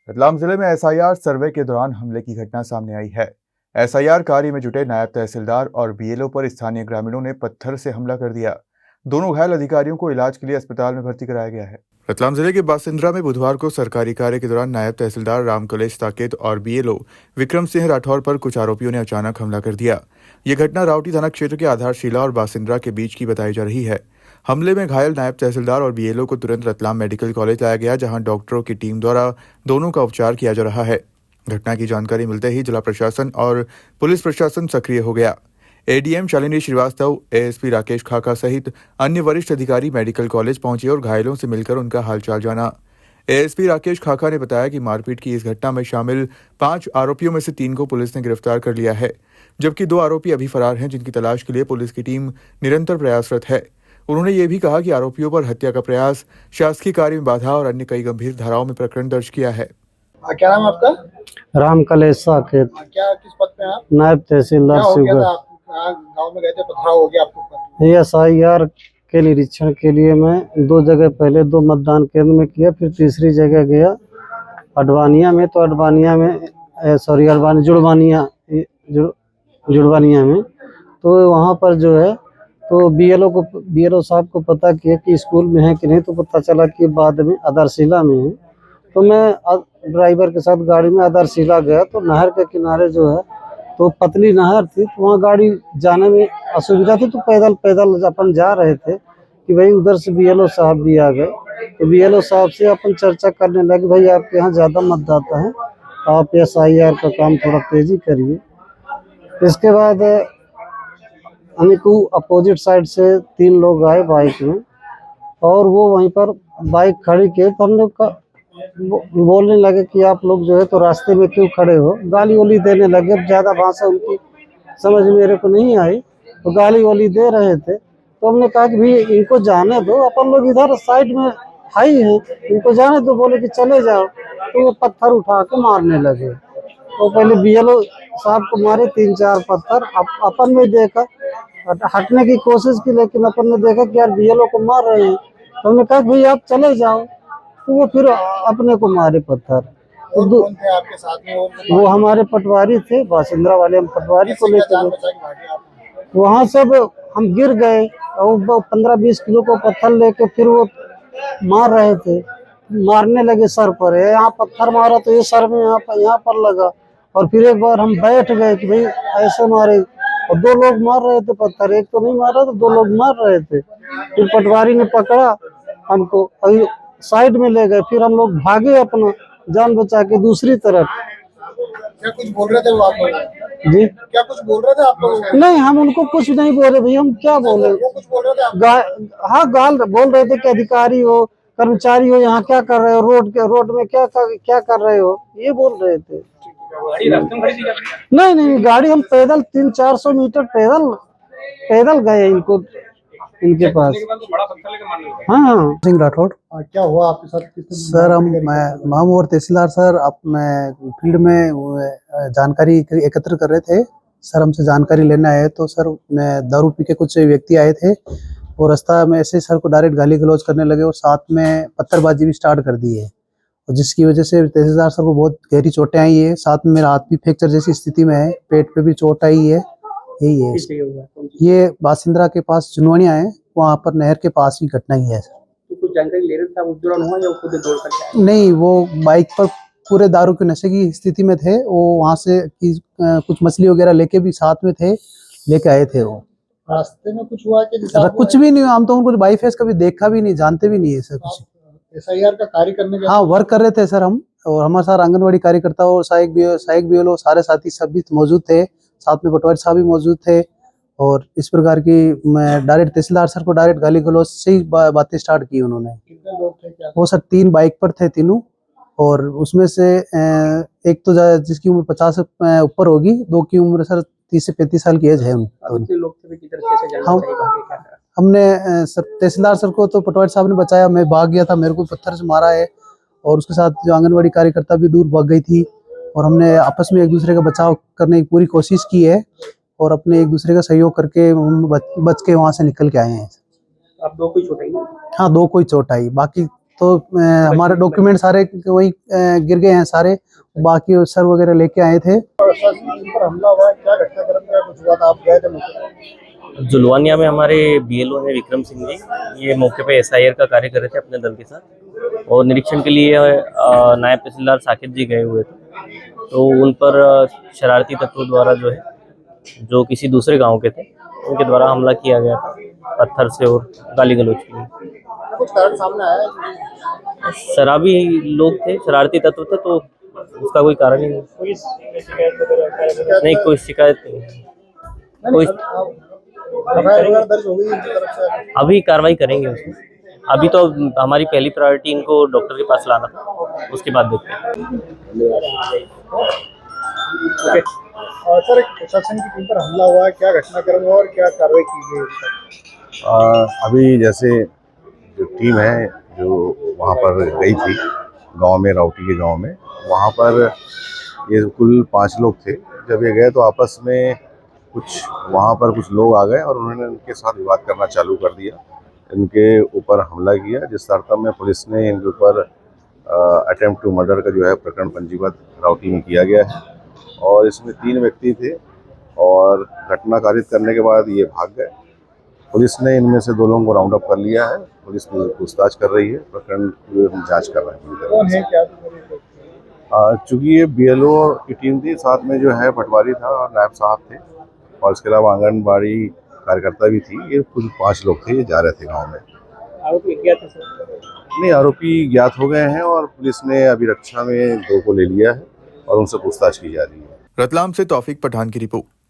रतलाम जिले में एसआईआर सर्वे के दौरान हमले की घटना सामने आई है। एसआईआर कार्य में जुटे नायब तहसीलदार और बीएलओ पर स्थानीय ग्रामीणों ने पत्थर से हमला कर दिया। दोनों घायल अधिकारियों को इलाज के लिए अस्पताल में भर्ती कराया गया है। रतलाम जिले के बासिंद्रा में बुधवार को सरकारी कार्य के दौरान नायब तहसीलदार रामकलेश साकेत और बीएलओ विक्रम सिंह राठौर पर कुछ आरोपियों ने अचानक हमला कर दिया। ये घटना रावटी थाना क्षेत्र के आधारशिला और बासिंद्रा के बीच की बताई जा रही है। हमले में घायल नायब तहसीलदार और बीएलओ को तुरंत रतलाम मेडिकल कॉलेज लाया गया, जहां डॉक्टरों की टीम द्वारा दोनों का उपचार किया जा रहा है। घटना की जानकारी मिलते ही जिला प्रशासन और पुलिस प्रशासन सक्रिय हो गया। एडीएम शालिनी श्रीवास्तव, एएसपी राकेश खाका सहित अन्य वरिष्ठ अधिकारी मेडिकल कॉलेज पहुंचे और घायलों से मिलकर उनका हालचाल जाना। एएसपी राकेश खाका ने बताया कि मारपीट की इस घटना में शामिल 5 आरोपियों में से 3 को पुलिस ने गिरफ्तार कर लिया है, जबकि 2 आरोपी अभी फरार हैं, जिनकी तलाश के लिए पुलिस की टीम निरंतर प्रयासरत है। उन्होंने ये भी कहा कि आरोपियों पर हत्या का प्रयास, शासकीय कार्य में बाधा और अन्य कई गंभीर धाराओं में प्रकरण दर्ज किया है। क्या नाम है आपका? रामकलेश साकेत। क्या किस पद पे हैं आप? नायब तहसीलदार शिवगढ़। गांव में गए थे, पथराव हो गया आपके ऊपर। एसआईआर के निरीक्षण के लिए मैं 2 जगह पहले 2 मतदान केंद्र में किया, फिर तीसरी जगह गया अडवानिया में। तो अडवानिया में जुड़वानिया में तो वहाँ पर जो है तो बीएलओ साहब को पता किया कि स्कूल में है कि नहीं, तो पता चला कि बाद में आधारशिला में है। तो मैं ड्राइवर के साथ गाड़ी में आधारशिला गया, तो नहर के किनारे जो है तो पतली नहर थी, तो वहाँ गाड़ी जाने में असुविधा थी, तो पैदल अपन जा रहे थे कि भाई उधर से बीएलओ साहब भी आ गए। तो बीएलओ साहब से अपन चर्चा करने लगे, भाई आपके यहाँ ज़्यादा मतदाता है, आप एसआईआर का काम थोड़ा तेज़ी करिए। इसके बाद हमको अपोजिट साइड से 3 लोग आए बाइक में, और वो वहीं पर बाइक खड़ी किए, तो हम लोग का बोलने लगे कि आप लोग जो है तो रास्ते में क्यों खड़े हो, गाली वाली देने लगे। अब ज़्यादा भाषा उनकी समझ मेरे को नहीं आई, तो गाली वाली दे रहे थे। तो हमने कहा कि भाई इनको जाने दो, अपन लोग इधर साइड में हाई हैं, इनको जाने दो। बोले कि चले जाओ, तो वो पत्थर उठा के मारने लगे। तो पहले बीएलओ साहब को मारे 3-4 पत्थर। अपन ने देखा, हटने की कोशिश की, लेकिन अपन ने देखा कि यार बीएलओ को मार रहे हैं, तो हमने कहा भाई आप चले जाओ। तो वो फिर अपने को मारे पत्थर। और कौन थे आपके साथ में? वो हमारे पटवारी थे, बासिंद्रा वाले। हम पटवारी को लेकर वहाँ सब हम गिर गए, और 15-20 किलो को पत्थर लेके फिर वो मार रहे थे, मारने लगे सर पर। यहाँ पत्थर मारा तो ये सर में यहाँ पर लगा, और फिर एक बार हम बैठ गए कि भाई ऐसे मारे, और 2 लोग मार रहे थे पत्थर, एक तो नहीं मार रहा था, 2 लोग मार रहे थे। फिर पटवारी ने पकड़ा हमको, साइड में ले गए। फिर हम लोग भागे अपना जान बचा के दूसरी तरफ। क्या कुछ बोल रहे थे वो आप लोग? जी, क्या कुछ बोल रहे थे आप लोग? नहीं, हम उनको कुछ नहीं बोले भाई, हम क्या बोले। वो कुछ बोल रहे थे हाँ, गाल बोल रहे थे कि अधिकारी हो, कर्मचारी हो, यहाँ क्या कर रहे हो, रोड में क्या कर रहे हो, ये बोल रहे थे। नहीं, गाड़ी हम पैदल 300-400 मीटर पैदल गए इनके पास। हाँ, सिंह राठौड़। क्या हुआ आपके साथ? सर हम और तहसीलदार सर अपने फील्ड में जानकारी एकत्र कर रहे थे। सर हमसे जानकारी लेने आए, तो सर दारू पी के कुछ व्यक्ति आए थे, और रास्ता में ऐसे सर को डायरेक्ट गाली गलौज करने लगे, और साथ में पत्थरबाजी भी स्टार्ट कर दी है, और जिसकी वजह से तहसीलदार सर को बहुत गहरी चोटें आई है। साथ में मेरा हाथ भी फ्रैक्चर जैसी स्थिति में है, पेट पे भी चोट आई है। यही है, ये बासिंद्रा के पास जुनवानिया है, वहाँ पर नहर के पास ही घटना ही है। तो कुछ जानकारी ले रहे थे आप उस दौरान हुआ, या खुद दौड़ कर? नहीं, वो बाइक पर पूरे दारू के नशे की स्थिति में थे। वो वहाँ से कुछ मछली वगैरह लेके भी साथ में थे, लेके आए थे। वो रास्ते में कुछ हुआ कि कुछ भी नहीं, हम तो उनको बाई फेस कभी देखा भी नहीं, जानते भी नहीं है सर कुछ। एसआईआर का कार्य करने के? हाँ, वर्क कर रहे थे सर हम, और हमारे साथ आंगनबाड़ी कार्यकर्ता और सहायक बीएलओ सारे साथी सभी मौजूद थे, साथ में पटवारी साहब भी मौजूद थे। और इस प्रकार की मैं डायरेक्ट तहसीलदार सर को डायरेक्ट गाली गलौज से ही बातें स्टार्ट की उन्होंने। कितने लोग थे क्या? वो सर 3 बाइक पर थे तीनों, और उसमें से एक तो जिसकी उम्र 50 से ऊपर होगी, 2 की उम्र सर 30 से 35 साल की एज है। हमने सर तहसीलदार सर को तो पटवारी साहब ने बचाया, मैं भाग गया था, मेरे को पत्थर से मारा है, और उसके साथ जो आंगनबाड़ी कार्यकर्ता भी दूर भाग गई थी, और हमने आपस में एक दूसरे का बचाव करने की पूरी कोशिश की है, और अपने एक दूसरे का सहयोग करके बच के वहाँ से निकल के आए हैं। आप 2 कोई चोट आई? हाँ, 2 कोई चोट आई, बाकी तो हमारे डॉक्यूमेंट सारे वही गिर गए हैं सारे, बाकी सर वगैरह लेके आए थे। प्रशासन पर हमला हुआ है, क्या घटनाक्रम क्या कुछ हुआ था, आप गए थे मौके पर? जुलवानिया में हमारे बीएलओ हैं विक्रम सिंह जी, ये मौके पे एसआईआर का कार्य कर रहे थे अपने दल के साथ, और निरीक्षण के लिए नायब तहसीलदार साकिब जी गए हुए थे। तो उन पर शरारती तत्वों द्वारा जो है, जो किसी दूसरे गांव के थे, उनके द्वारा हमला किया गया था पत्थर से और गाली गलौज के लिए। कुछ कारण सामने आया है? शराबी लोग थे, शरारती तत्व थे, तो उसका कोई कारण ही नहीं। नहीं, कोई शिकायत नहीं, कोई एफआईआर वगैरह दर्ज हो गई इनकी तरफ से? अभी कार्रवाई करेंगे उसमें। अभी तो हमारी पहली प्रायोरिटी इनको डॉक्टर के पास लाना था, उसके बाद देखते हैं। और सर, एक प्रशासन की टीम पर हमला हुआ है, क्या घटनाक्रम हुआ और क्या कार्रवाई की गई? अभी जैसे जो टीम है जो वहाँ पर गई थी गांव में, राउटी के गांव में, वहाँ पर ये कुल 5 लोग थे। जब ये गए तो आपस में वहाँ पर कुछ लोग आ गए और उन्होंने उनके साथ विवाद करना चालू कर दिया, इनके ऊपर हमला किया, जिस अर्थम में पुलिस ने इनके ऊपर अटेम्प्ट टू मर्डर का जो है प्रकरण पंजीबद्ध राउटी में किया गया है। और इसमें 3 व्यक्ति थे और घटना कारित करने के बाद ये भाग गए। पुलिस ने इनमें से 2 लोगों को राउंड अप कर लिया है, पुलिस पूछताछ कर रही है, प्रकरण की जांच कर रहे हैं। कौन है, क्या? चूँकि ये बीएलओ की टीम थी, साथ में जो है पटवारी था और नायब साहब थे, और इसके अलावा आंगनबाड़ी कार्यकर्ता भी थी। ये कुल 5 लोग थे, ये जा रहे थे गाँव में। आरोपी ज्ञात है सर? नहीं, आरोपी ज्ञात हो गए हैं और पुलिस ने अभिरक्षा में 2 को ले लिया है और उनसे पूछताछ की जा रही है। रतलाम से तौफीक पठान की रिपोर्ट।